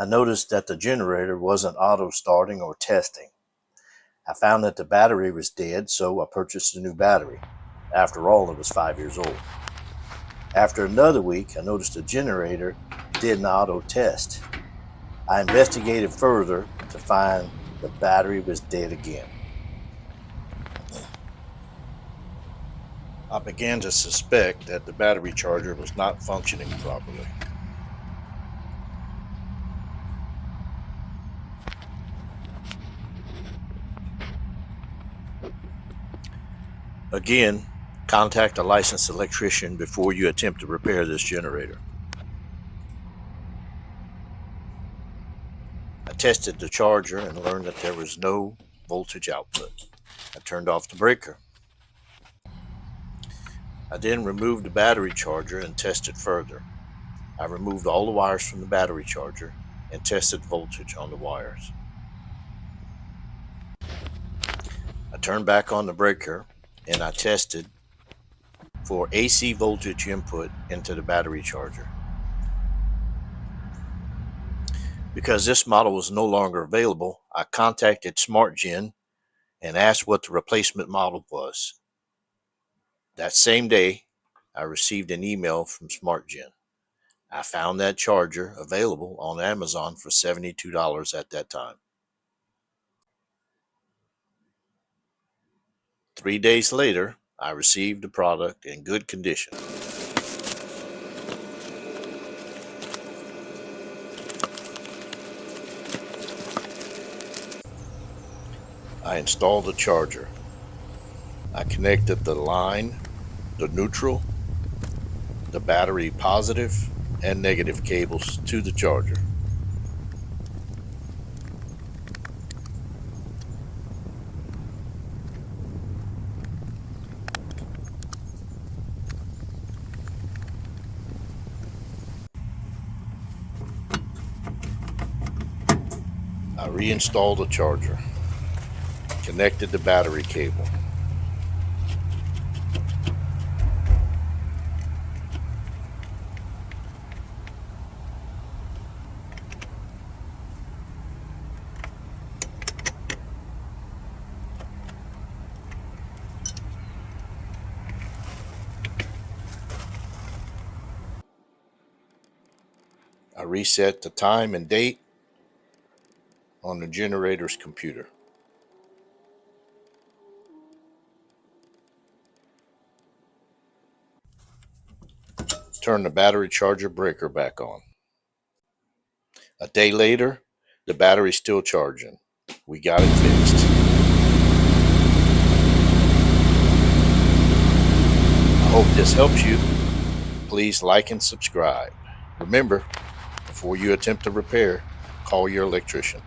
I noticed that the generator wasn't auto-starting or testing. I found that the battery was dead, so I purchased a new battery. After all, it was 5 years old. After another week, I noticed the generator didn't auto-test. I investigated further to find the battery was dead again. I began to suspect that the battery charger was not functioning properly. Again, contact a licensed electrician before you attempt to repair this generator. I tested the charger and learned that there was no voltage output. I turned off the breaker. I then removed the battery charger and tested further. I removed all the wires from the battery charger and tested voltage on the wires. I turned back on the breaker and I tested for AC voltage input into the battery charger. Because this model was no longer available, I contacted SmartGen and asked what the replacement model was. That same day, I received an email from SmartGen. I found that charger available on Amazon for $72 at that time. 3 days later, I received the product in good condition. I installed the charger. I connected the line, the neutral, the battery positive and negative cables to the charger. I reinstalled the charger, connected the battery cable. I reset the time and date on the generator's computer. Turn the battery charger breaker back on. A day later, the battery's still charging. We got it fixed. I hope this helps you. Please like and subscribe. Remember, before you attempt to repair, call your electrician.